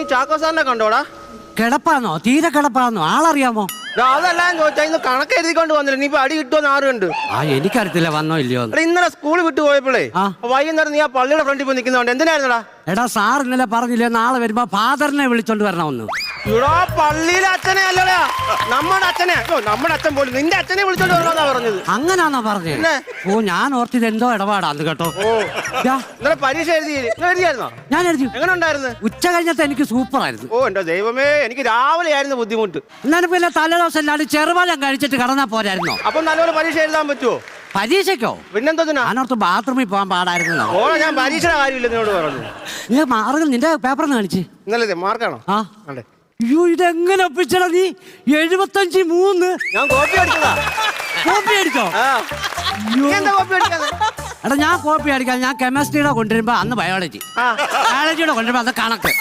നീ ചാക്കോ സാറിനെ കണ്ടോടാ? കിടപ്പാന്നോ? തീരെ കിടപ്പാന്നോ? ആളറിയാമോ? അതെല്ലാം ചോദിച്ചാ ഇന്ന് കണക്ക് എഴുതിക്കൊണ്ട് വന്നില്ല. നീ ഇപ്പൊ അടി കിട്ടുമെന്ന് ആരുണ്ട്? എനിക്കറിയത്തില്ല വന്നോ ഇല്ലയോ. ഇന്നലെ സ്കൂളിൽ വിട്ടു പോയപ്പോഴേ വൈകുന്നേരം നീ ആ പള്ളിയുടെ ഫ്രണ്ടിൽ പോയി നിൽക്കുന്നതുകൊണ്ട് എന്തിനായിരുന്നടാ? എടാ സാർ ഇന്നലെ പറഞ്ഞില്ലേ നാളെ വരുമ്പോ ഫാദറിനെ വിളിച്ചോണ്ട് വരണമെന്ന്. ഇവിടെ പള്ളിയിലെ അച്ഛനെ അല്ലടാ, നമ്മുടെ അച്ഛനെ. നമ്മുടെ അച്ഛൻ പോലും നിന്റെ അച്ഛനെ വിളിച്ചോണ്ട് വരണമെന്നാ പറഞ്ഞത്. അങ്ങനാണോ പറഞ്ഞത്? ഓ ഞാൻ ഓർത്തിത് എന്തോ ഇടപാടാന്ന് കേട്ടോ. ഇന്നലെ പരീക്ഷ എഴുതിയായിരുന്നോ? ഞാൻ എഴുതി. എങ്ങനെ ഉണ്ടായിരുന്നു? ഉച്ച കഴിഞ്ഞത്തെ എനിക്ക് സൂപ്പർ ആയിരുന്നു. ഓ എന്റെ ദൈവമേ, എനിക്ക് രാവിലെ ആയിരുന്നു ബുദ്ധിമുട്ട്. എന്നാലും പിന്നെ തലേദിവസം എല്ലാവരും ചെറുപാലം കഴിച്ചിട്ട് കടന്നാ പോരായിരുന്നോ? അപ്പൊ നല്ലപോലെ പരീക്ഷ എഴുതാൻ പറ്റുമോ? പരീക്ഷയ്ക്കോ? പിന്നെന്തോ ഞാനോർത്ത് ബാത്റൂമിൽ പോകാൻ പാടായിരുന്നു. ഓ ഞാൻ പരീക്ഷയുടെ കാര്യമില്ല നിന്നോട് പറഞ്ഞു. നീ മാർഗം നിന്റെ പേപ്പറിന്ന് കാണിച്ച്. ഇന്നലെ മാർക്കാണോ? ആ അയ്യോ ഇതെങ്ങനെ ഒപ്പിച്ചടാ നീ? 75-3. ഞാൻ കോപ്പി അടിച്ചതാ. കോപ്പി അടിച്ചോ? എന്താ കോപ്പി അടിക്കാതെ? എടാ ഞാൻ കോപ്പി അടിക്കാൻ ഞാൻ കെമിസ്ട്രിയുടെ കൊണ്ടുവരുമ്പോ അന്ന് ബയോളജിയുടെ കൊണ്ടുവരുമ്പോ അന്ന് കണക്ക്.